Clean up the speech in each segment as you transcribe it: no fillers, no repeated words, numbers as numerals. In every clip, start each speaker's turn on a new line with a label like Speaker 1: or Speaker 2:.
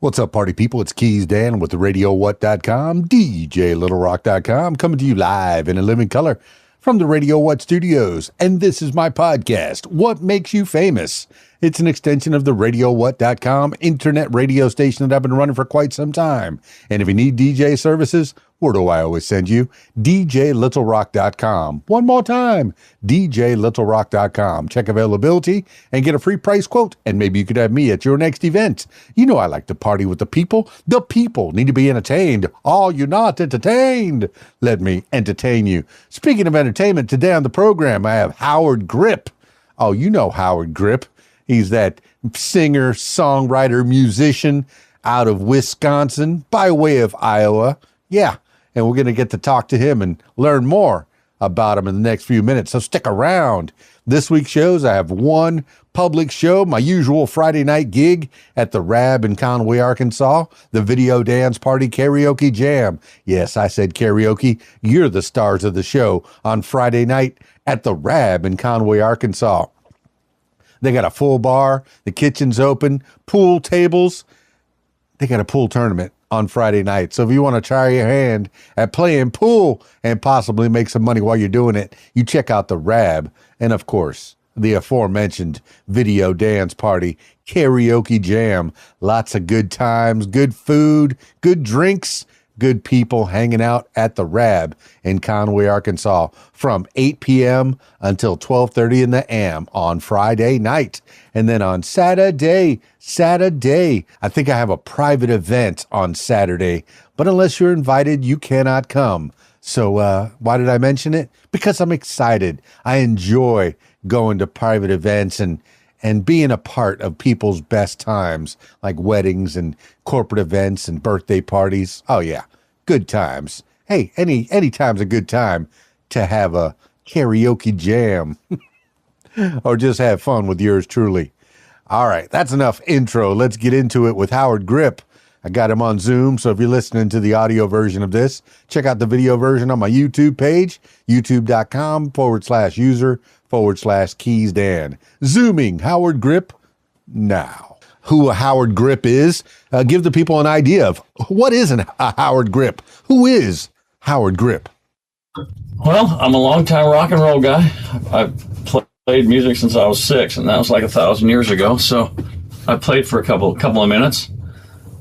Speaker 1: What's up, party people? It's KeysDAN with the RadioWhat.com, DJLittleRock.com, coming to you live in a living color from the Radio What studios. And this is my podcast, What Makes You Famous? It's an extension of the RadioWhat.com internet radio station that I've been running for quite some time. And if you need DJ services, where do I always send you? DJLittleRock.com. One more time, DJLittleRock.com. Check availability and get a free price quote, and maybe you could have me at your next event. You know I like to party with the people. The people need to be entertained. Are you not entertained? Let me entertain you. Speaking of entertainment, today on the program, I have Howard Gripp. Oh, you know Howard Gripp. He's that singer, songwriter, musician out of Wisconsin by way of Iowa. Yeah, and we're going to get to talk to him and learn more about him in the next few minutes. So stick around. This week's shows, I have one public show, my usual Friday night gig at the Rab in Conway, Arkansas, the Video Dance Party Karaoke Jam. Yes, I said karaoke. You're the stars of the show on Friday night at the Rab in Conway, Arkansas. They got a full bar, the kitchen's open, pool tables. They got a pool tournament on Friday night. So if you want to try your hand at playing pool and possibly make some money while you're doing it, you check out the Rab. And of course, the aforementioned Video Dance Party Karaoke Jam. Lots of good times, good food, good drinks, good people hanging out at the Rab in Conway, Arkansas from 8 p.m. until 12:30 in the a.m. on Friday night. And then on Saturday, I think I have a private event on Saturday, but unless you're invited, you cannot come. So why did I mention it? Because I'm excited. I enjoy going to private events and being a part of people's best times, like weddings and corporate events and birthday parties. Oh, yeah, good times. Hey, any time's a good time to have a karaoke jam or just have fun with yours truly. All right, that's enough intro. Let's get into it with Howard Gripp. I got him on Zoom, so if you're listening to the audio version of this, check out the video version on my YouTube page, youtube.com/user/KeysDAN. Zooming Howard Gripp now. Who a Howard Gripp is, give the people an idea of what is a Howard Gripp. Who is Howard Gripp?
Speaker 2: Well, I'm a longtime rock and roll guy. I've played music since I was 6, and that was like 1,000 years ago. So I played for a couple of minutes.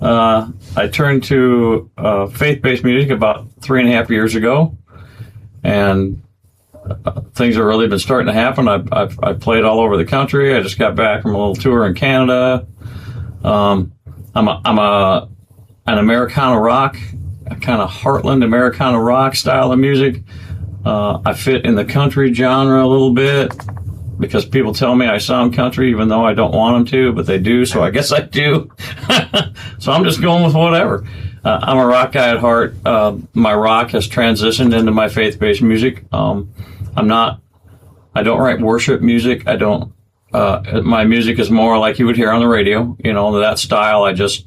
Speaker 2: I turned to faith-based music about 3.5 years ago, and things have really been starting to happen. I've played all over the country. I just got back from a little tour in Canada. I'm an Americana rock, a kind of heartland Americana rock style of music. I fit in the country genre a little bit because people tell me I sound country even though I don't want them to, but they do, so I guess I do. So I'm just going with whatever. I'm a rock guy at heart. My rock has transitioned into my faith-based music. I don't write worship music. My music is more like you would hear on the radio, that style. That's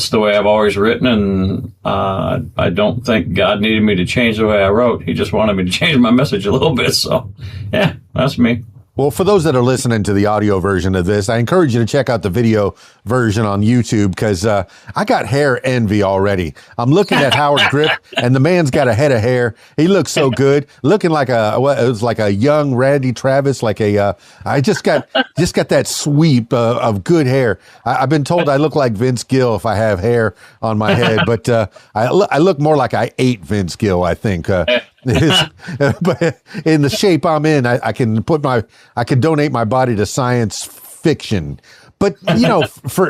Speaker 2: the way I've always written, and I don't think God needed me to change the way I wrote. He just wanted me to change my message a little bit. So, yeah, that's me.
Speaker 1: Well, for those that are listening to the audio version of this, I encourage you to check out the video version on YouTube because I got hair envy already. I'm looking at Howard Gripp, and the man's got a head of hair. He looks so good, looking like it was like a young Randy Travis, I just got that sweep of good hair. I've been told I look like Vince Gill if I have hair on my head, but I look more like I ate Vince Gill, I think. But in the shape I'm in, I can donate my body to science fiction. But,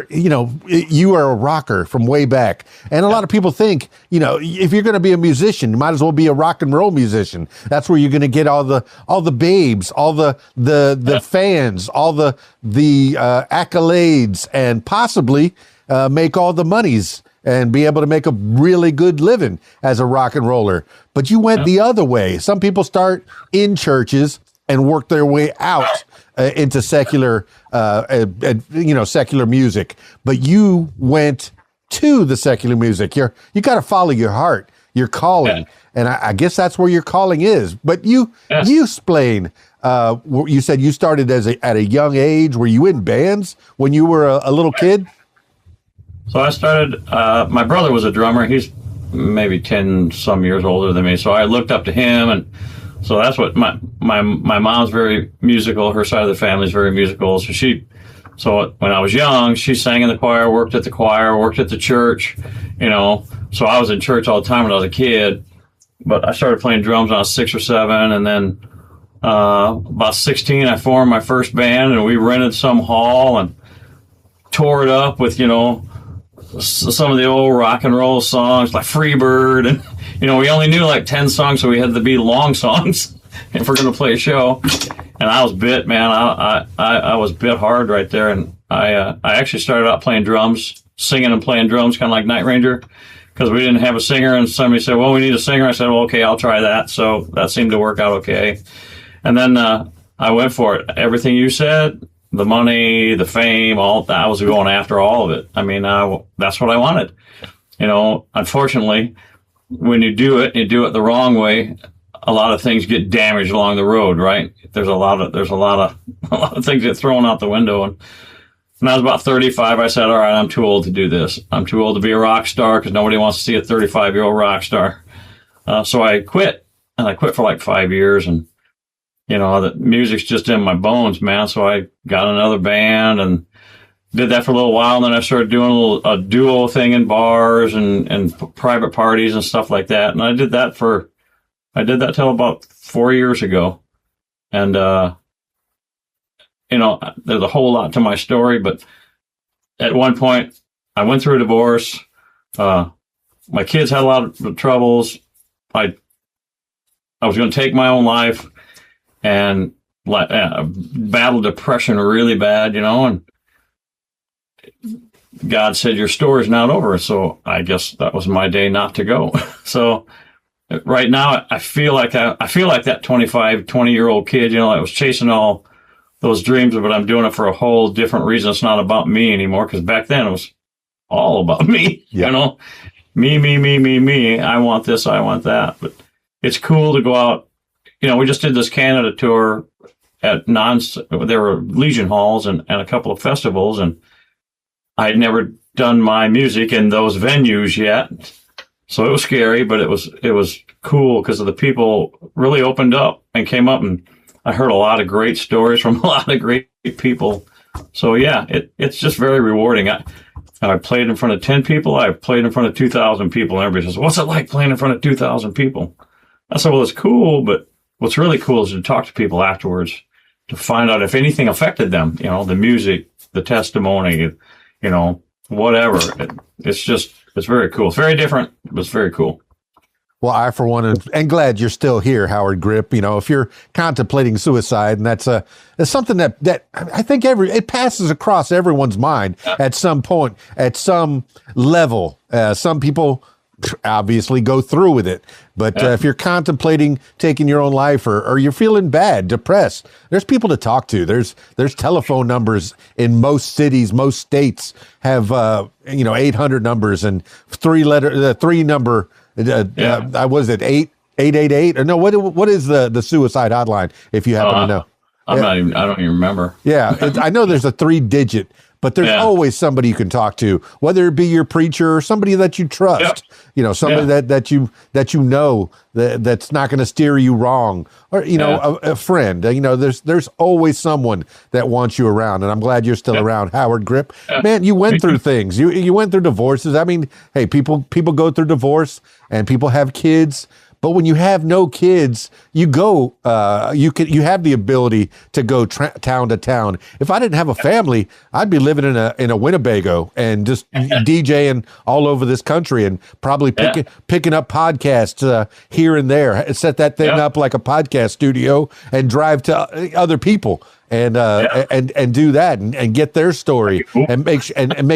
Speaker 1: you are a rocker from way back. And a lot of people think, if you're going to be a musician, you might as well be a rock and roll musician. That's where you're going to get all the babes, all the fans, all the accolades, and possibly make all the monies and be able to make a really good living as a rock and roller. But you went the other way. Some people start in churches and work their way out into secular, secular music. But you went to the secular music. You got to follow your heart, your calling, and I guess that's where your calling is. But you explain. You said you started at a young age. Were you in bands when you were a little kid?
Speaker 2: So I started, my brother was a drummer. He's maybe 10 some years older than me. So I looked up to him. And so that's what my mom's very musical. Her side of the family is very musical. So when I was young, she sang in the choir, worked at the church, so I was in church all the time when I was a kid. But I started playing drums when I was 6 or 7. And then, about 16, I formed my first band, and we rented some hall and tore it up with, some of the old rock and roll songs like Freebird. And, we only knew like 10 songs, so we had to be long songs if we're going to play a show. And I was bit, man. I was bit hard right there. And I actually started out playing drums, singing and playing drums, kind of like Night Ranger, because we didn't have a singer. And somebody said, well, we need a singer. I said, well, okay, I'll try that. So that seemed to work out okay. And then I went for it. Everything you said, the money, the fame, all that, I was going after all of it. I mean, that's what I wanted. Unfortunately, when you do it the wrong way, a lot of things get damaged along the road, right? There's a lot of things get thrown out the window. And when I was about 35, I said, all right, I'm too old to do this. I'm too old to be a rock star because nobody wants to see a 35-year-old rock star. So I quit, and I quit for like 5 years. And, the music's just in my bones, man. So I got another band and did that for a little while. And then I started doing a duo thing in bars and private parties and stuff like that. And I did that till about 4 years ago. And, there's a whole lot to my story, but at one point I went through a divorce. My kids had a lot of troubles. I was going to take my own life and battled depression really bad, and God said, your story's not over. So I guess that was my day not to go. So right now I feel like that 20-year-old kid, I was chasing all those dreams, but I'm doing it for a whole different reason. It's not about me anymore, because back then it was all about me. Yeah. Me. I want this, I want that. But it's cool to go out. We just did this Canada tour at there were Legion halls and a couple of festivals, and I had never done my music in those venues yet. So it was scary, but it was cool because the people really opened up and came up, and I heard a lot of great stories from a lot of great people. So yeah, it's just very rewarding. I played in front of 10 people. I played in front of 2,000 people. And everybody says, what's it like playing in front of 2,000 people? I said, well, it's cool, but what's really cool is to talk to people afterwards to find out if anything affected them, the music, the testimony, whatever. It's very cool. It's very different, but it's very cool.
Speaker 1: Well, I, for one, am glad you're still here, Howard Gripp. If you're contemplating suicide, and that's something that I think it passes across everyone's mind at some point, at some level. Some people obviously go through with it, but if you're contemplating taking your own life, or you're feeling bad, depressed, there's people to talk to. There's telephone numbers in most cities, most states have 800 numbers and three number. Was it 888 or no? What is the suicide hotline? If you happen to know,
Speaker 2: I don't even remember.
Speaker 1: Yeah, I know there's a 3-digit, but there's always somebody you can talk to, whether it be your preacher or somebody that you trust. Somebody that you know that's not going to steer you wrong, or a friend. There's always someone that wants you around, and I'm glad you're still around, Howard Gripp. Man, you went through things. You went through divorces. I mean, hey, people go through divorce, and people have kids. But when you have no kids, you have the ability to go town to town. If I didn't have a family, I'd be living in a Winnebago and just DJing all over this country, and probably picking up podcasts here and there, set that thing up like a podcast studio, and drive to other people and do that and get their story, and make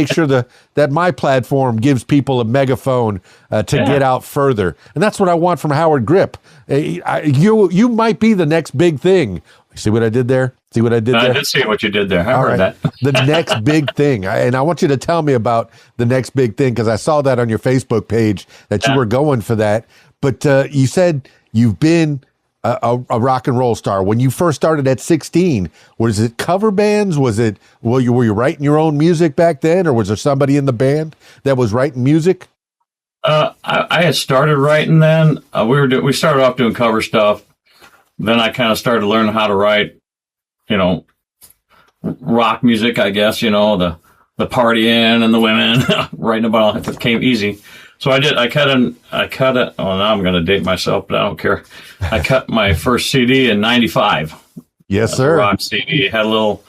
Speaker 1: sure that my platform gives people a megaphone to get out further. And that's what I want from Howard Gripp. You might be the next big thing. See what I did there? I
Speaker 2: did see what you did there. I heard that.
Speaker 1: The next big thing. And I want you to tell me about the next big thing, because I saw that on your Facebook page that you were going for that. But you said you've been a rock and roll star? When you first started at 16, was it cover bands? Were you writing your own music back then, or was there somebody in the band that was writing music?
Speaker 2: I had started writing then. We started off doing cover stuff. Then I kind of started learning how to write, rock music, I guess, the partying and the women, writing about it came easy. So I cut it. Oh, now I'm going to date myself, but I don't care. I cut my first CD in 95.
Speaker 1: Yes, sir.
Speaker 2: Rock CD. It had a little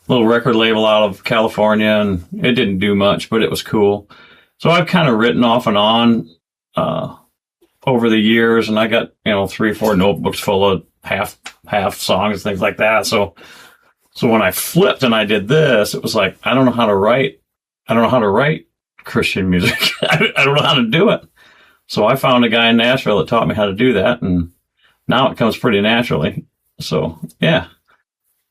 Speaker 2: record label out of California, and it didn't do much, but it was cool. So I've kind of written off and on, over the years, and I got, 3 or 4 notebooks full of half songs, things like that. So when I flipped and I did this, it was like, I don't know how to write Christian music. I don't know how to do it. So I found a guy in Nashville that taught me how to do that, and now it comes pretty naturally. So, yeah.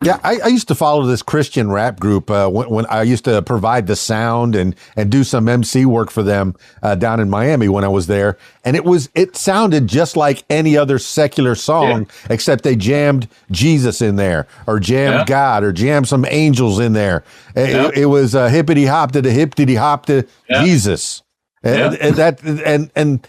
Speaker 1: Yeah, I used to follow this Christian rap group when I used to provide the sound and do some MC work for them down in Miami when I was there. And it sounded just like any other secular song, except they jammed Jesus in there, or jammed God, or jammed some angels in there. It was hippity hop to the hippity hop to Jesus. And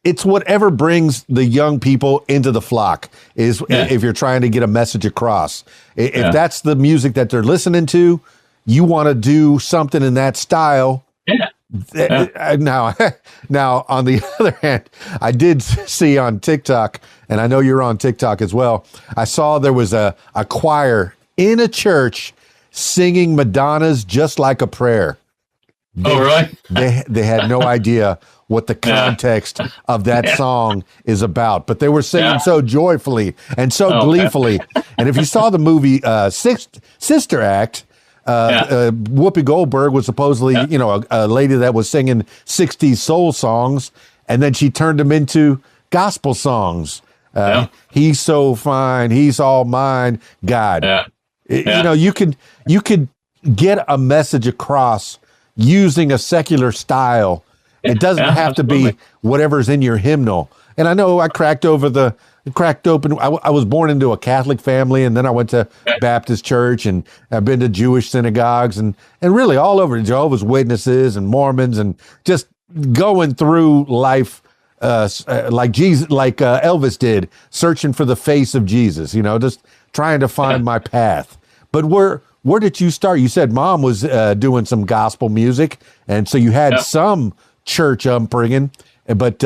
Speaker 1: it's whatever brings the young people into the flock is if you're trying to get a message across. If that's the music that they're listening to, you want to do something in that style. Now, on the other hand, I did see on TikTok, and I know you're on TikTok as well, I saw there was a choir in a church singing Madonna's Just Like a Prayer.
Speaker 2: Really?
Speaker 1: They had no idea what the context of that song is about, but they were singing so joyfully and so gleefully. And if you saw the movie Sister Act, Whoopi Goldberg was supposedly, a lady that was singing 60s soul songs, and then she turned them into gospel songs. He's so fine, he's all mine, God. You could get a message across using a secular style. It doesn't have to be whatever's in your hymnal. And I know I cracked open. I was born into a Catholic family, and then I went to Baptist church, and I've been to Jewish synagogues, and really all over, Jehovah's Witnesses and Mormons, and just going through life like Jesus, like Elvis did, searching for the face of Jesus. Just trying to find my path. But where did you start? You said mom was doing some gospel music, and so you had some church upbringing, but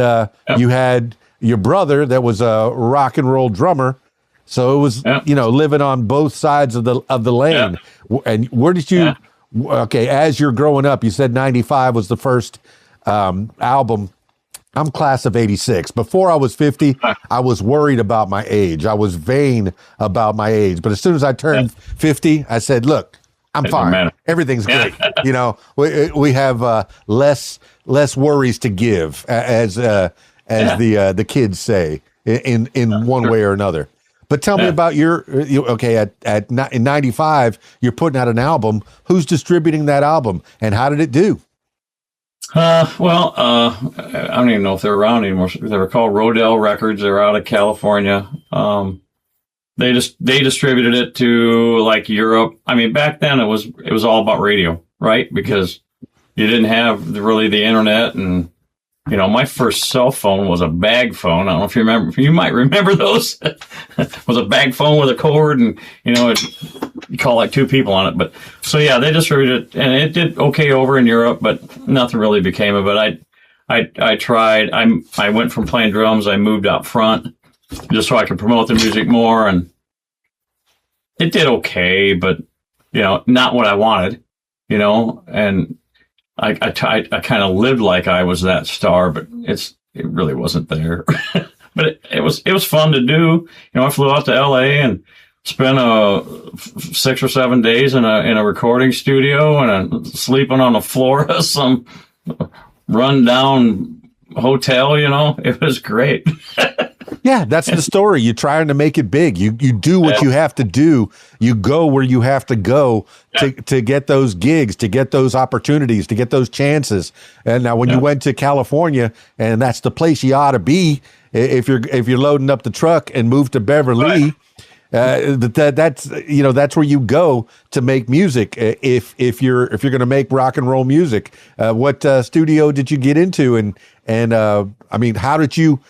Speaker 1: you had your brother that was a rock and roll drummer, so it was living on both sides of the lane. And where did you as you're growing up, you said 95 was the first album. I'm class of 86. Before I was 50, I was worried about my age. I was vain about my age. But as soon as I turned 50, I said, look, I'm fine. Everything's great. We have less worries to give, as the kids say, in one way or another. But tell me about in 95, you're putting out an album. Who's distributing that album, and how did it do?
Speaker 2: I don't even know if they're around anymore. They were called Rodell Records. They're out of California. They distributed it to like Europe. I mean, back then it was all about radio, right? Because you didn't have really the internet, and my first cell phone was a bag phone. I don't know if you remember. You might remember those. It was a bag phone with a cord, and you call like 2 people on it. But so they distributed it, and it did okay over in Europe, but nothing really became of it. I tried. I went from playing drums. I moved out front just so I could promote the music more, and it did okay, but not what I wanted. And I kind of lived like I was that star, but it really wasn't there. But it was fun to do. I flew out to LA and spent 6 or 7 days in a recording studio and sleeping on the floor of some rundown hotel. It was great.
Speaker 1: Yeah, that's the story. You're trying to make it big. You do what you have to do. You go where you have to go to get those gigs, to get those opportunities, to get those chances. And now when you went to California, and that's the place you ought to be if you're loading up the truck and move to Beverly. That's where you go to make music. If you're going to make rock and roll music, what studio did you get into? And I mean, how did you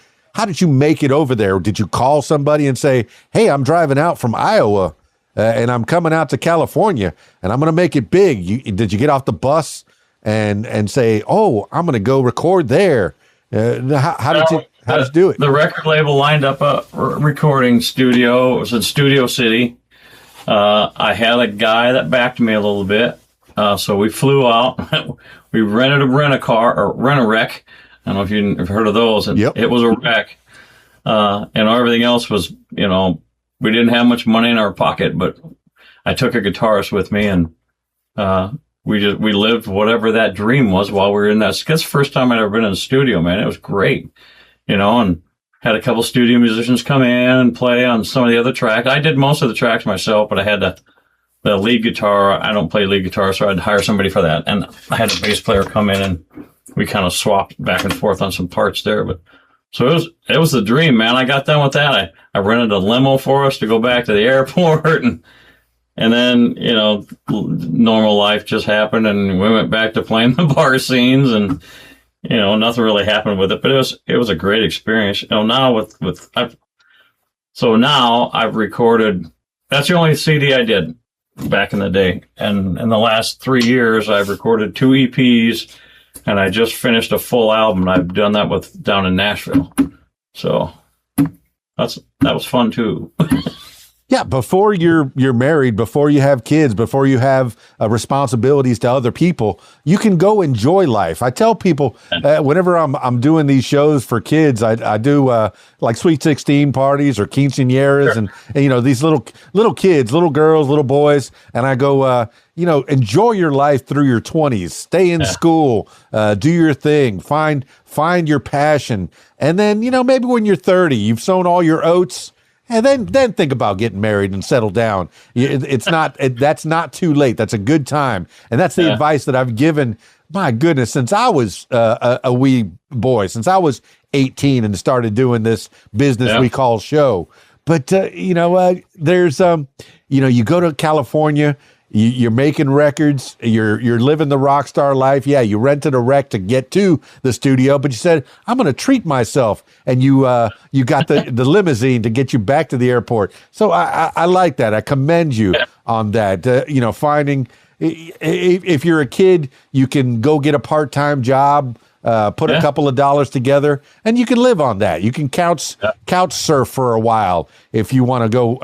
Speaker 1: make it over there? Did you call somebody and say, "Hey, I'm driving out from Iowa, and I'm coming out to California, and I'm going to make it big"? Did you get off the bus and say, "Oh, I'm going to go record there"? How did you do it?
Speaker 2: The record label lined up a recording studio. It was in Studio City. I had a guy that backed me a little bit, so we flew out. We rented a rent-a-wreck. I don't know if you've heard of those. It was a wreck. And everything else was, we didn't have much money in our pocket, but I took a guitarist with me, and we lived whatever that dream was while we were in that. That's the first time I'd ever been in a studio, man. It was great, and had a couple studio musicians come in and play on some of the other tracks. I did most of the tracks myself, but I had the lead guitar. I don't play lead guitar, so I'd hire somebody for that. And I had a bass player come in, and we kind of swapped back and forth on some parts there. But so it was the dream, man. I got done with that. I rented a limo for us to go back to the airport, and then, normal life just happened, and we went back to playing the bar scenes, and, nothing really happened with it, but it was a great experience. Now now I've recorded, that's the only CD I did back in the day. And in the last 3 years, I've recorded 2 EPs, and I just finished a full album. I've done that down in Nashville. So that was fun too.
Speaker 1: Yeah, before you're married, before you have kids, before you have responsibilities to other people, you can go enjoy life. I tell people whenever I'm doing these shows for kids, I do like Sweet 16 parties or quinceañeras,
Speaker 2: Sure.
Speaker 1: and these little kids, little girls, little boys, and I go, enjoy your life through your 20s. Stay in school, do your thing, find your passion, and then maybe when you're 30, you've sown all your oats. And then think about getting married and settle down. That's not too late. That's a good time. And that's the advice that I've given, my goodness, since I was a wee boy, since I was 18 and started doing this business we call show. But, there's, you go to California, you're making records, you're living the rock star life. Yeah, you rented a wreck to get to the studio, but you said, I'm going to treat myself. And you got the limousine to get you back to the airport. So I like that. I commend you on that. Finding, if you're a kid, you can go get a part-time job, put a couple of dollars together, and you can live on that. You can couch surf for a while if you want to go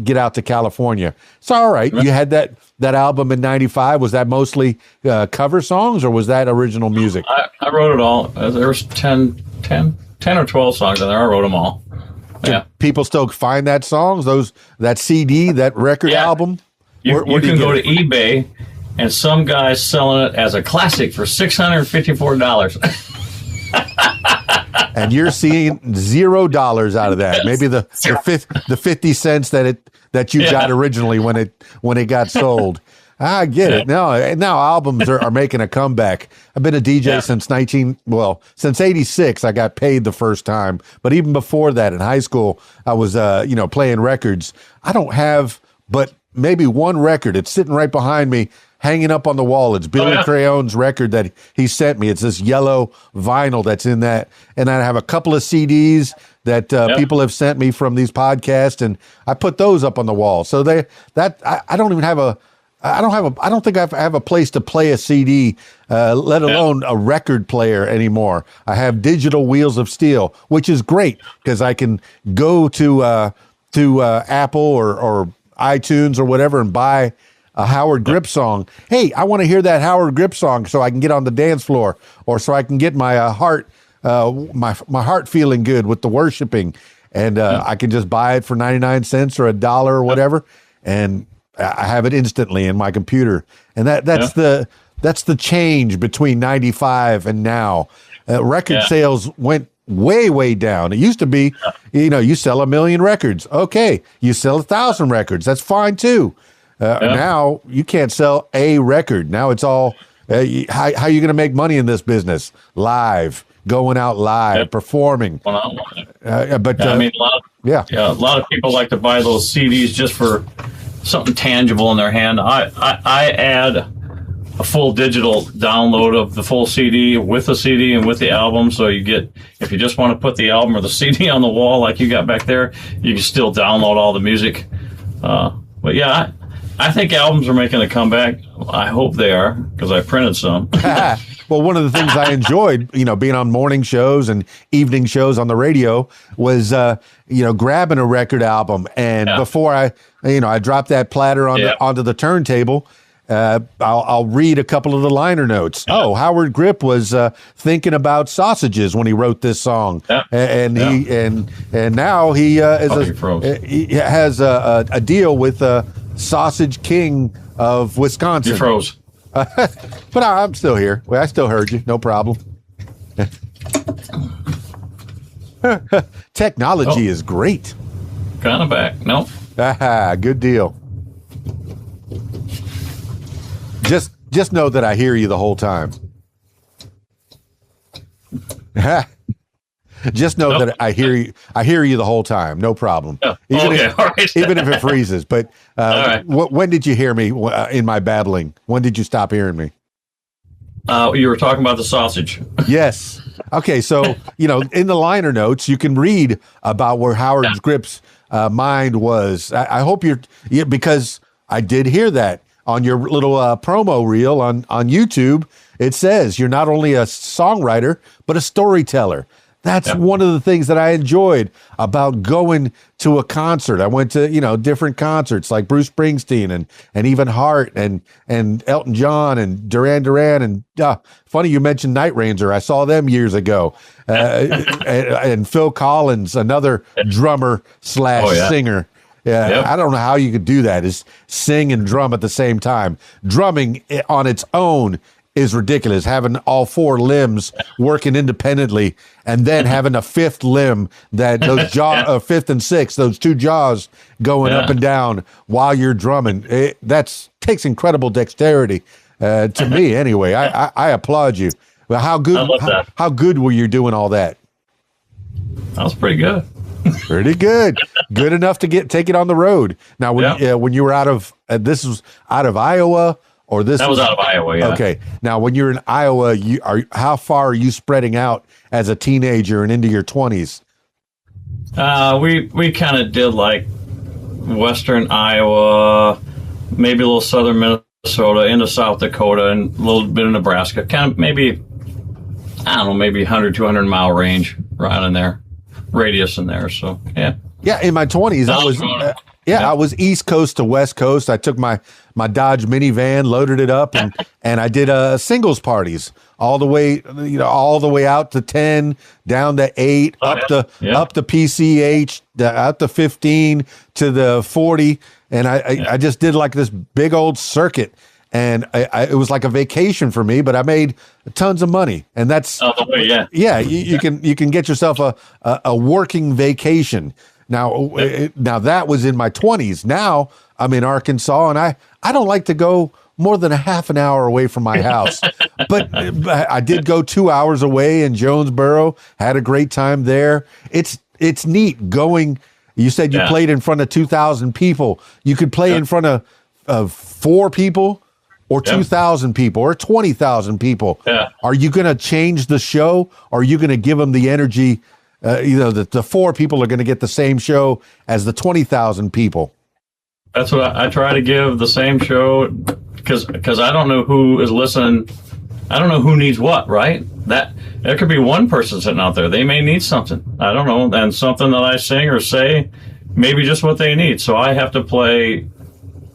Speaker 1: get out to California. So, all right, you had that album in '95. Was that mostly cover songs, or was that original music?
Speaker 2: I wrote it all. There was 10 or 12 songs in there. I wrote them all.
Speaker 1: Can people still find that CD, that record album?
Speaker 2: You can go to eBay, and some guy's selling it as a classic for $654.
Speaker 1: And you're seeing $0 out of that. Maybe the 50 cents that you got originally when it got sold. I get it. Now albums are making a comeback. I've been a DJ since '86. I got paid the first time, but even before that, in high school, I was playing records. I don't have but maybe one record. It's sitting right behind me, hanging up on the wall. It's Billy Crayone's record that he sent me. It's this yellow vinyl that's in that, and I have a couple of CDs that people have sent me from these podcasts, and I put those up on the wall. So I don't even have I don't think I have a place to play a CD, let alone a record player anymore. I have digital wheels of steel, which is great because I can go to Apple or iTunes or whatever and buy a Howard Gripp song. Hey, I want to hear that Howard Gripp song so I can get on the dance floor, or so I can get my heart feeling good with the worshiping, and I can just buy it for 99 cents or $1 or whatever, and I have it instantly in my computer. And that's the change between 95 and now. Record sales went way, way down. It used to be, you sell 1 million records. Okay. You sell 1,000 records. That's fine too. Now you can't sell a record. Now it's all, how are you going to make money in this business? Live, going out live, performing.
Speaker 2: A lot of people like to buy those CDs just for something tangible in their hand. I add a full digital download of the full CD with the CD and with the album. So you get, if you just want to put the album or the CD on the wall like you got back there, you can still download all the music. But yeah, I think albums are making a comeback. I hope they are, because I printed some.
Speaker 1: Well, one of the things I enjoyed, being on morning shows and evening shows on the radio was, grabbing a record album. And before I drop that platter onto the turntable, I'll read a couple of the liner notes. Yeah. Oh, Howard Gripp was thinking about sausages when he wrote this song, and now he has a deal with Sausage King of Wisconsin.
Speaker 2: You froze.
Speaker 1: But I'm still here. Well, I still heard you. No problem. Technology is great.
Speaker 2: Kind of back. Nope.
Speaker 1: Good deal. Just know that I hear you the whole time. Just know that I hear you. I hear you the whole time. No problem.
Speaker 2: Oh,
Speaker 1: even
Speaker 2: even
Speaker 1: if it freezes. But
Speaker 2: right.
Speaker 1: When did you hear me in my babbling? When did you stop hearing me?
Speaker 2: You were talking about the sausage.
Speaker 1: Yes. Okay. So in the liner notes, you can read about where Howard Gripp's mind was. I hope because I did hear that on your little promo reel on YouTube. It says you're not only a songwriter but a storyteller. That's one of the things that I enjoyed about going to a concert. I went to, different concerts like Bruce Springsteen and even Hart and Elton John and Duran Duran. And funny you mentioned Night Ranger. I saw them years ago. And Phil Collins, another drummer / singer. I don't know how you could do that, is sing and drum at the same time. Drumming on its own is ridiculous, having all 4 limbs working independently and then having a 5th limb that those 5th and 6th, those 2 jaws going up and down while you're drumming. That takes incredible dexterity to me anyway. I applaud you. Well, how good were you doing all that?
Speaker 2: That was pretty good.
Speaker 1: Pretty good. Good enough to take it on the road. Now, when you were this was out of Iowa, or this
Speaker 2: was out of Iowa, yeah.
Speaker 1: Okay. Now, when you're in Iowa, how far are you spreading out as a teenager and into your 20s?
Speaker 2: We kind of did like western Iowa, maybe a little southern Minnesota, into South Dakota, and a little bit of Nebraska. Kind of maybe 100, 200 mile range right in there, radius in there. So, yeah. Yeah,
Speaker 1: in my 20s, I was East Coast to West Coast. I took my Dodge minivan, loaded it up, and I did singles parties all the way out to 10, down to 8, up to PCH, out to 15 to the 40, and I just did like this big old circuit, and it was like a vacation for me. But I made tons of money, and that's you can get yourself a working vacation. Now that was in my 20s. Now I'm in Arkansas, and I don't like to go more than a half an hour away from my house. But I did go 2 hours away in Jonesboro, had a great time there. It's neat going. You said you played in front of 2,000 people. You could play in front of 4 people or 2,000 people or 20,000 people.
Speaker 2: Yeah.
Speaker 1: Are you going to change the show? Or are you going to give them the energy? That the 4 people are going to get the same show as the 20,000 people.
Speaker 2: That's what I try to give, the same show, because I don't know who is listening. I don't know who needs what, right? There could be one person sitting out there. They may need something. I don't know. And something that I sing or say, maybe just what they need. So I have to play,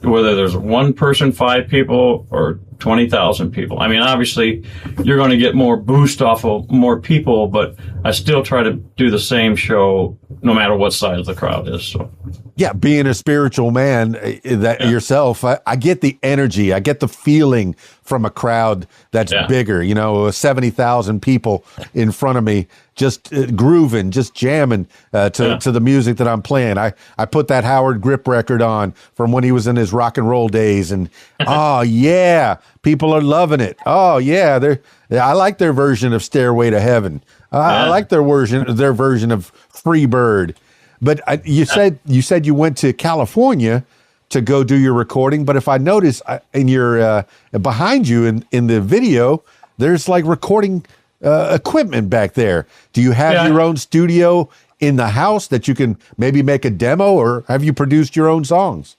Speaker 2: whether there's 1 person, 5 people, or 20,000 people. I mean, obviously, you're going to get more boost off of more people, but I still try to do the same show no matter what size the crowd is. So.
Speaker 1: Yeah, being a spiritual man yourself, I get the energy, I get the feeling from a crowd that's bigger, 70,000 people in front of me, just grooving, just jamming to the music that I'm playing. I put that Howard Gripp record on from when he was in his rock and roll days, and oh yeah, people are loving it. Oh yeah, I like their version of Stairway to Heaven. I like their version of Free Bird. But you said you went to California to go do your recording. But if I notice in your behind you in the video, there's like recording equipment back there. Do you have your own studio in the house that you can maybe make a demo, or have you produced your own songs?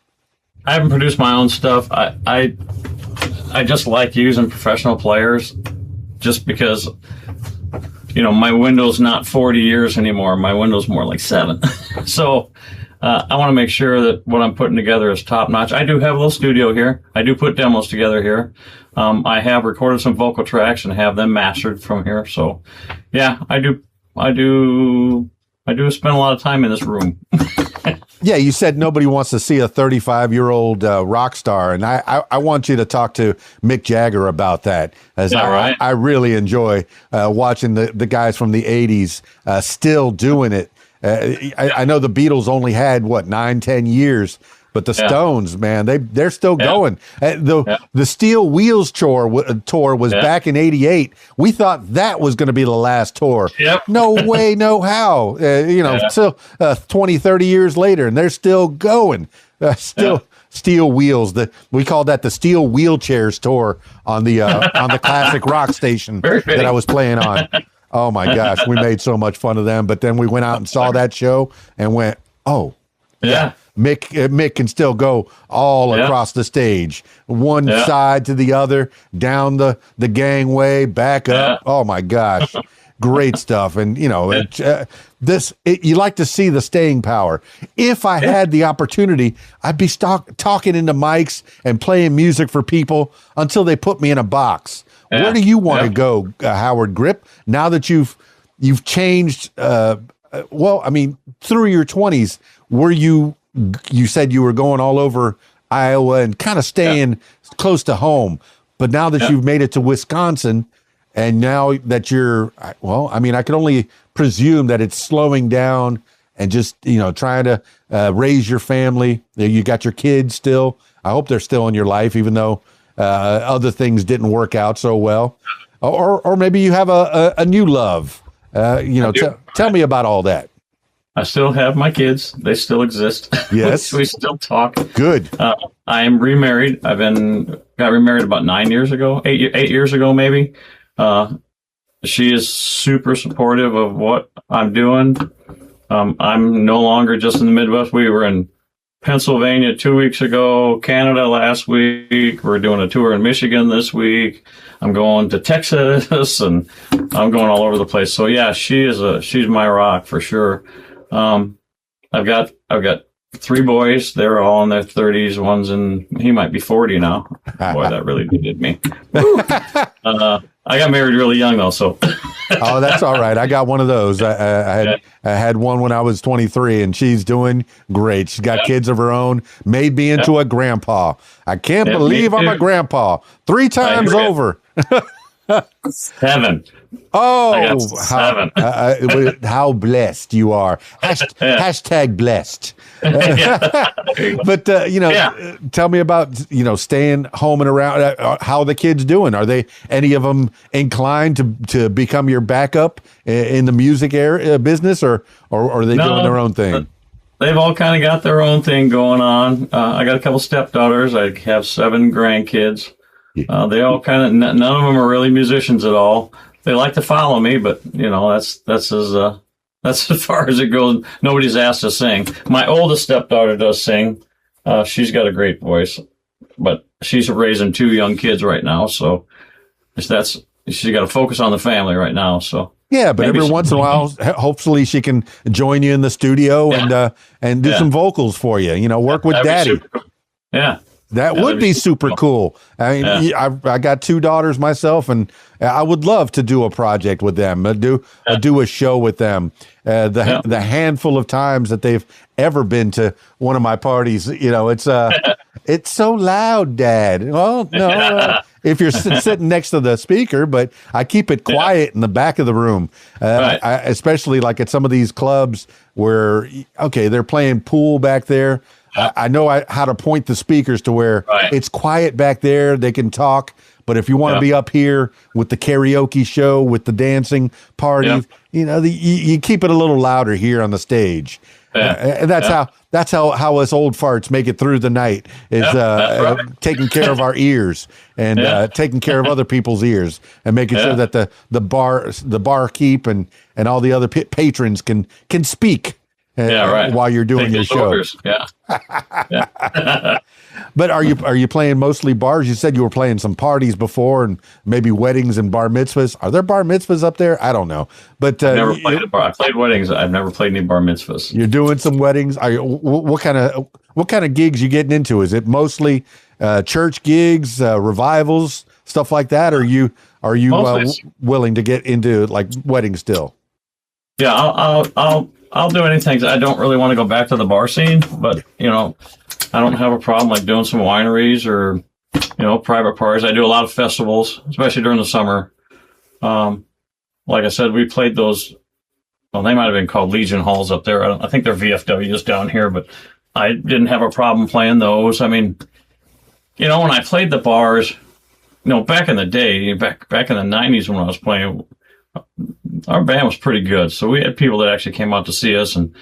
Speaker 2: I haven't produced my own stuff. I just like using professional players, just because. My window's not 40 years anymore. My window's more like 7. So I want to make sure that what I'm putting together is top notch. I do have a little studio here. I do put demos together here. I have recorded some vocal tracks and have them mastered from here. So yeah, I do spend a lot of time in this room.
Speaker 1: Yeah, you said nobody wants to see a 35-year-old rock star, and I want you to talk to Mick Jagger about that, as I really enjoy watching the guys from the 80s still doing it. I know the Beatles only had, 9-10 years, but the Stones, man, they're still going. The Steel Wheels tour was back in '88. We thought that was going to be the last tour.
Speaker 2: Yep.
Speaker 1: No way, no how. Still 20, 30 years later, and they're still going. Steel Wheels. We called that the Steel Wheelchairs tour on the classic rock station that I was playing on. Oh my gosh, we made so much fun of them. But then we went out and saw that show and went, oh yeah. Mick can still go all across the stage, one side to the other, down the gangway, back up. Oh my gosh, great stuff! And you like to see the staying power. If I had the opportunity, I'd be talking into mics and playing music for people until they put me in a box. Where do you want to go, Howard Gripp? Now that you've changed, through your 20s, were you said you were going all over Iowa and kind of staying close to home, but now that you've made it to Wisconsin, and now that I can only presume that it's slowing down and just, trying to raise your family. You got your kids still. I hope they're still in your life, even though other things didn't work out so well. Or maybe you have a new love. Tell me about all that.
Speaker 2: I still have my kids. They still exist.
Speaker 1: Yes.
Speaker 2: We still talk.
Speaker 1: Good.
Speaker 2: I am remarried. Got remarried about 9 years ago, 8 years ago, maybe. She is super supportive of what I'm doing. I'm no longer just in the Midwest. We were in Pennsylvania 2 weeks ago, Canada last week. We're doing a tour in Michigan this week. I'm going to Texas, and I'm going all over the place. So yeah, she's my rock for sure. I've got 3 boys. They're all in their 30s. He might be 40 now. Boy, that really did me. I got married really young though, so.
Speaker 1: Oh, that's all right. I got one of those. I had one when I was 23, and she's doing great. She's got kids of her own. Made me into a grandpa. I can't believe I'm a grandpa 3 times over.
Speaker 2: 7.
Speaker 1: Oh,
Speaker 2: 7.
Speaker 1: How blessed you are. Hashtag blessed. But, tell me about, staying home and around. How are the kids doing? Are they, any of them inclined to become your backup in the music business, or are they doing their own thing?
Speaker 2: They've all kind of got their own thing going on. I got a couple stepdaughters. I have 7 grandkids. They all kind of, none of them are really musicians at all. They like to follow me, but that's as far as it goes. Nobody's asked to sing. My oldest stepdaughter does sing. She's got a great voice, but she's raising 2 young kids right now. So she's got to focus on the family right now. So
Speaker 1: yeah, but every once in a while, hopefully she can join you in the studio and do some vocals for you. Work with Daddy.
Speaker 2: Yeah.
Speaker 1: That would be super cool. I mean, I got 2 daughters myself, and I would love to do a project with them, do a show with them. The handful of times that they've ever been to one of my parties, it's it's so loud, Dad. Well, no, if you're sitting next to the speaker, but I keep it quiet in the back of the room, right. Especially like at some of these clubs where, they're playing pool back there. I know how to point the speakers to where it's quiet back there. They can talk. But if you want to be up here with the karaoke show, with the dancing party, you keep it a little louder here on the stage. And that's how us old farts make it through the night is taking care of our ears and taking care of other people's ears and making sure that the barkeep and all the other patrons can speak. While you're doing your show. Orders. But are you playing mostly bars? You said you were playing some parties before and maybe weddings and bar mitzvahs. Are there bar mitzvahs up there? I don't know. But
Speaker 2: I've never played a bar. I played weddings. I've never played any bar mitzvahs.
Speaker 1: You're doing some weddings. What kind of gigs you getting into? Is it mostly church gigs, revivals, stuff like that? Or are you willing to get into like weddings still?
Speaker 2: Yeah, I'll do anything. I don't really want to go back to the bar scene, but I don't have a problem like doing some wineries or private parties. I do a lot of festivals, especially during the summer. Like I said, we played those. Well, they might have been called Legion Halls up there. I think they're VFWs down here, but I didn't have a problem playing those. I mean, when I played the bars, back in the day, back in the 90s when I was playing, our band was pretty good. So we had people that actually came out to see us and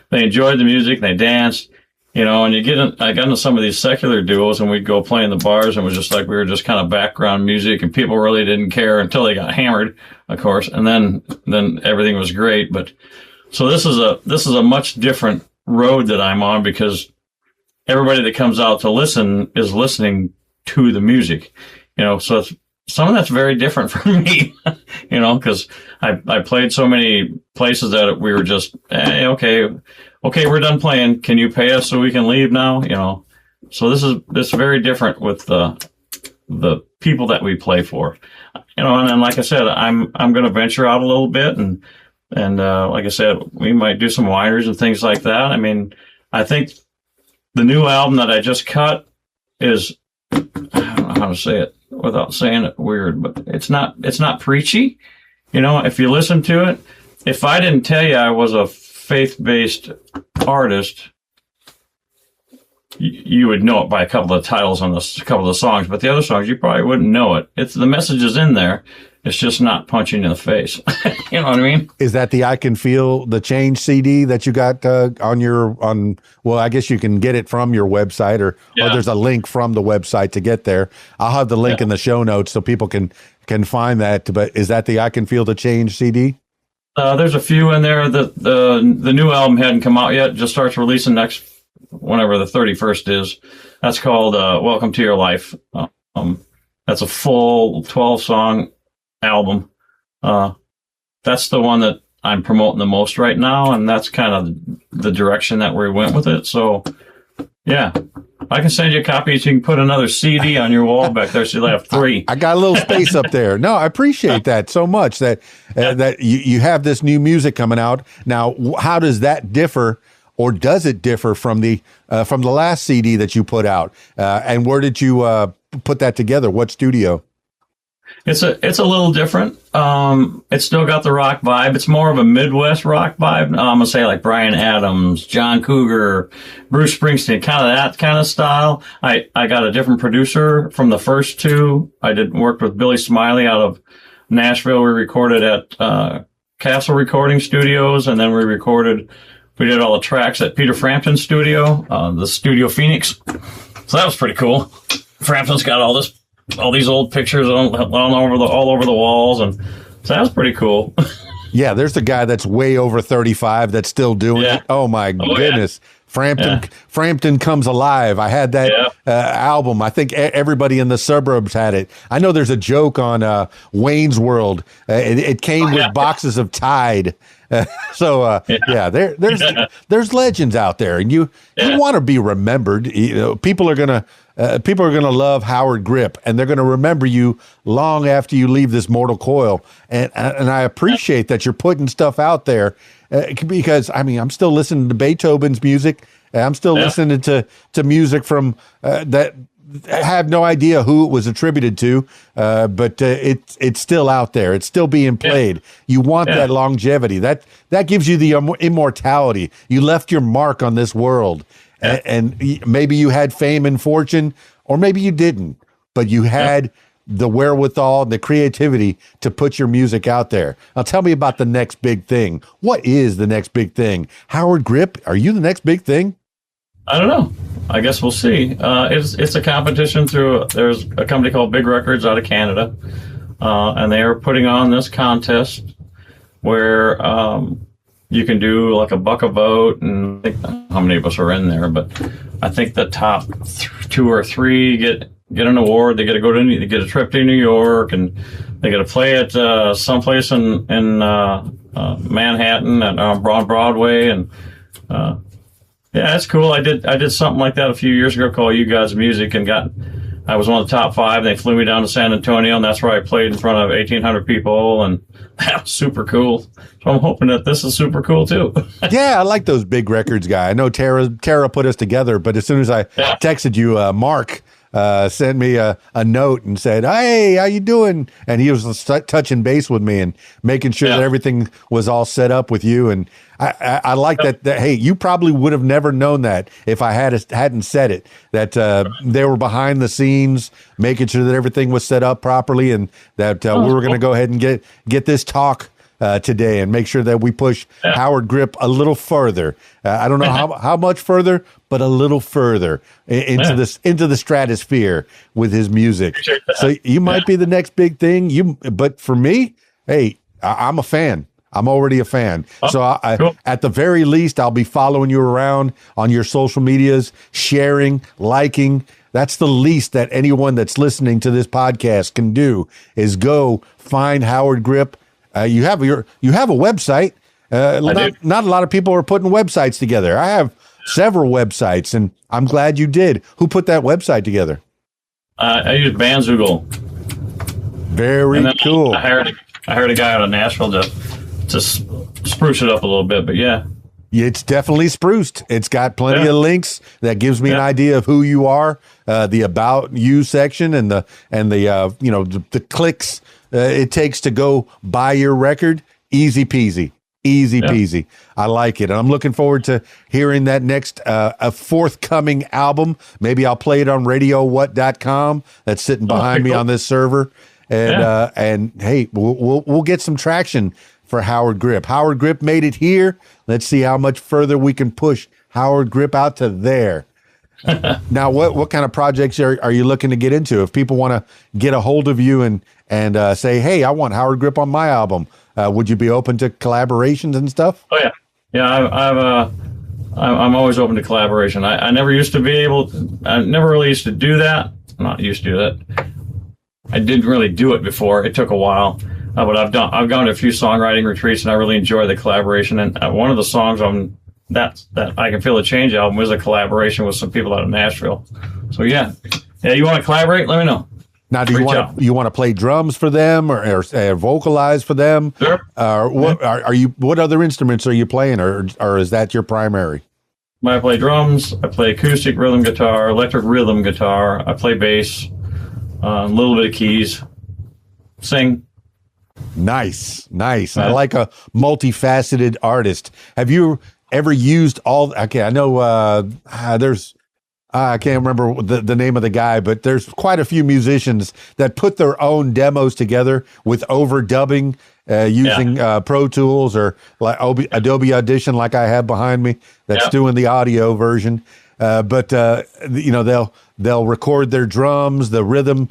Speaker 2: they enjoyed the music and they danced, and I got into some of these secular duos and we'd go play in the bars and it was just like we were just kind of background music and people really didn't care until they got hammered, of course. And then everything was great. But so this is a much different road that I'm on because everybody that comes out to listen is listening to the music, so it's, some of that's very different for me, because I played so many places that we were just, okay, we're done playing. Can you pay us so we can leave now? So this is very different with the people that we play for, and like I said, I'm going to venture out a little bit and like I said, we might do some wineries and things like that. I mean, I think the new album that I just cut is, I don't know how to say it without saying it weird, but it's not preachy. If you listen to it, if I didn't tell you I was a faith-based artist, you would know it by a couple of titles on a couple of the songs, but the other songs, you probably wouldn't know it. It's the message is in there. It's just not punching in the face. You know what I mean?
Speaker 1: Is that the I Can Feel the Change CD that you got well, I guess you can get it from your website or there's a link from the website to get there. I'll have the link in the show notes so people can find that. But is that the I Can Feel the Change CD?
Speaker 2: There's a few in there. The new album hadn't come out yet. Just starts releasing whenever the 31st is. That's called Welcome to Your Life. That's a full 12-song album. That's the one that I'm promoting the most right now, and that's kind of the direction that we went with it. So, yeah, I can send you a copy so you can put another CD on your wall back there so you'll have 3.
Speaker 1: I got a little space up there. No, I appreciate that so much that you have this new music coming out. Now, how does that differ, or does it differ from the last CD that you put out? And where did you put that together? What studio?
Speaker 2: It's a little different. It's still got the rock vibe. It's more of a Midwest rock vibe. I'm gonna say like Bryan Adams, John Cougar, Bruce Springsteen, kind of that kind of style. I got a different producer from the first 2. I worked with Billy Smiley out of Nashville. We recorded at Castle Recording Studios, and then we did all the tracks at Peter Frampton's studio, the Studio Phoenix. So that was pretty cool. Frampton's got all these old pictures all over the walls, and so that was pretty cool.
Speaker 1: Yeah, there's the guy that's way over 35 that's still doing it. Oh my goodness. Yeah. Frampton Comes Alive. I had that album. I think everybody in the suburbs had it. I know there's a joke on Wayne's World. It came with boxes of Tide. There's legends out there, and you want to be remembered. People are gonna people are going to love Howard Gripp, and they're going to remember you long after you leave this mortal coil. And I appreciate that you're putting stuff out there because, I mean, I'm still listening to Beethoven's music. I'm still listening to music from that. I have no idea who it was attributed to, but it's still out there. It's still being played. You want that longevity. That gives you the immortality. You left your mark on this world. And maybe you had fame and fortune, or maybe you didn't, but you had the wherewithal, the creativity to put your music out there. Now tell me about the next big thing. What is the next big thing? Howard Gripp, are you the next big thing?
Speaker 2: I don't know. I guess we'll see. It's a competition there's a company called Big Records out of Canada, and they are putting on this contest where you can do like $1 a vote, and I think how many of us are in there, but I think the top 2 or 3 get an award. They get a trip to New York, and they get to play at someplace in Manhattan on Broadway, and yeah, that's cool. I did something like that a few years ago called You Guys Music, and I was one of the top 5. They flew me down to San Antonio, and that's where I played in front of 1,800 people, and that was super cool. So I'm hoping that this is super cool too.
Speaker 1: Yeah, I like those Big Records guy. I know Tara put us together, but as soon as I texted you, Mark sent me a note and said, "Hey, how you doing?" And he was touching base with me and making sure that everything was all set up with you. And I like that. Hey, you probably would have never known that if I hadn't said it. That they were behind the scenes, making sure that everything was set up properly, and that we were going to go ahead and get this talk today and make sure that we push Howard Gripp a little further. I don't know how much further, but a little further into the stratosphere with his music. So you might be the next big thing. But for me, hey, I'm a fan. I'm already a fan. So cool. At the very least, I'll be following you around on your social medias, sharing, liking. That's the least that anyone that's listening to this podcast can do is go find Howard Gripp. You have a website. Not a lot of people are putting websites together. I have several websites, and I'm glad you did. Who put that website together?
Speaker 2: I use Bandzoogle.
Speaker 1: Very cool.
Speaker 2: I hired a guy out of Nashville to spruce it up a little bit, but yeah.
Speaker 1: It's definitely spruced. It's got plenty of links that gives me an idea of who you are, the About You section, and the clicks it takes to go buy your record. Easy peasy. I like it. And I'm looking forward to hearing that next a forthcoming album. Maybe I'll play it on radiowhat.com. That's sitting behind me on this server. And hey, we'll get some traction for Howard Gripp. Howard Gripp made it here. Let's see how much further we can push Howard Gripp out to there. Now, what kind of projects are you looking to get into? If people want to get a hold of you and say, "Hey, I want Howard Gripp on my album," would you be open to collaborations and stuff?
Speaker 2: Oh yeah. I'm always open to collaboration. I never used to be able. I never really used to do that. I'm not used to that. I didn't really do it before. It took a while. But I've gone to a few songwriting retreats, and I really enjoy the collaboration. And one of the songs on that I Can Feel the Change album was a collaboration with some people out of Nashville. So yeah, you want to collaborate? Let me know.
Speaker 1: Now, do you want to play drums for them or vocalize for them?
Speaker 2: Sure.
Speaker 1: What other instruments are you playing, or is that your primary?
Speaker 2: I play drums. I play acoustic rhythm guitar, electric rhythm guitar. I play bass, a little bit of keys, sing.
Speaker 1: Nice. I like a multifaceted artist. Have you ever used okay, I know there's I can't remember the name of the guy, but there's quite a few musicians that put their own demos together with overdubbing using Pro Tools or like Adobe Audition, like I have behind me, that's doing the audio version. But they'll record their drums, the rhythm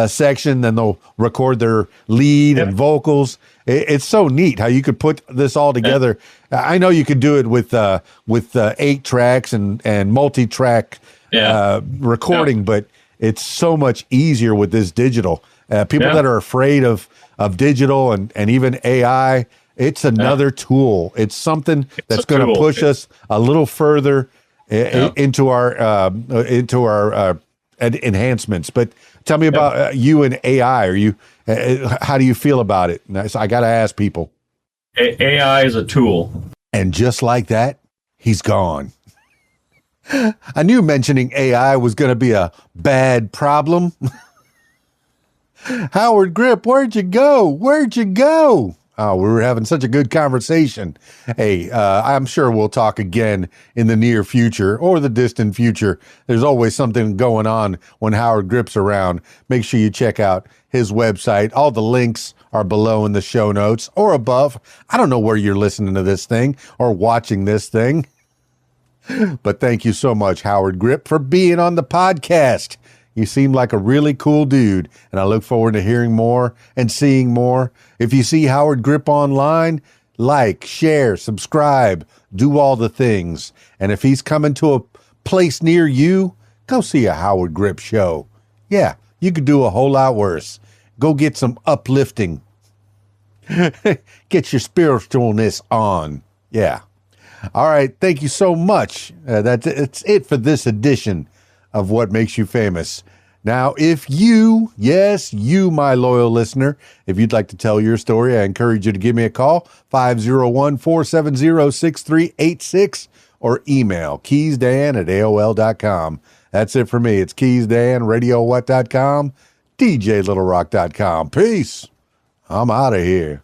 Speaker 1: section, then they'll record their lead and vocals. It's so neat how you could put this all together. I know you could do it with 8 tracks and multi-track recording, but it's so much easier with this digital. People that are afraid of digital and even AI, it's another tool. It's something that's going to push us a little further into our enhancements. But tell me about you and AI. Are you? How do you feel about it? So I got to ask people.
Speaker 2: AI is a tool.
Speaker 1: And just like that, he's gone. I knew mentioning AI was going to be a bad problem. Howard Gripp, where'd you go? Where'd you go? Oh, we were having such a good conversation. Hey, I'm sure we'll talk again in the near future or the distant future. There's always something going on when Howard Gripp's around. Make sure you check out his website. All the links are below in the show notes or above. I don't know where you're listening to this thing or watching this thing. But thank you so much, Howard Gripp, for being on the podcast. You seem like a really cool dude, and I look forward to hearing more and seeing more. If you see Howard Gripp online, like, share, subscribe, do all the things. And if he's coming to a place near you, go see a Howard Gripp show. Yeah, you could do a whole lot worse. Go get some uplifting. Get your spiritualness on. Yeah. All right. Thank you so much. It's it for this edition of What Makes You Famous. Now, if you, yes, you, my loyal listener, if you'd like to tell your story, I encourage you to give me a call, 501-470-6386, or email keysdan@aol.com. That's it for me. It's KeysDAN, RadioWhat.com, DJLittleRock.com. Peace. I'm out of here.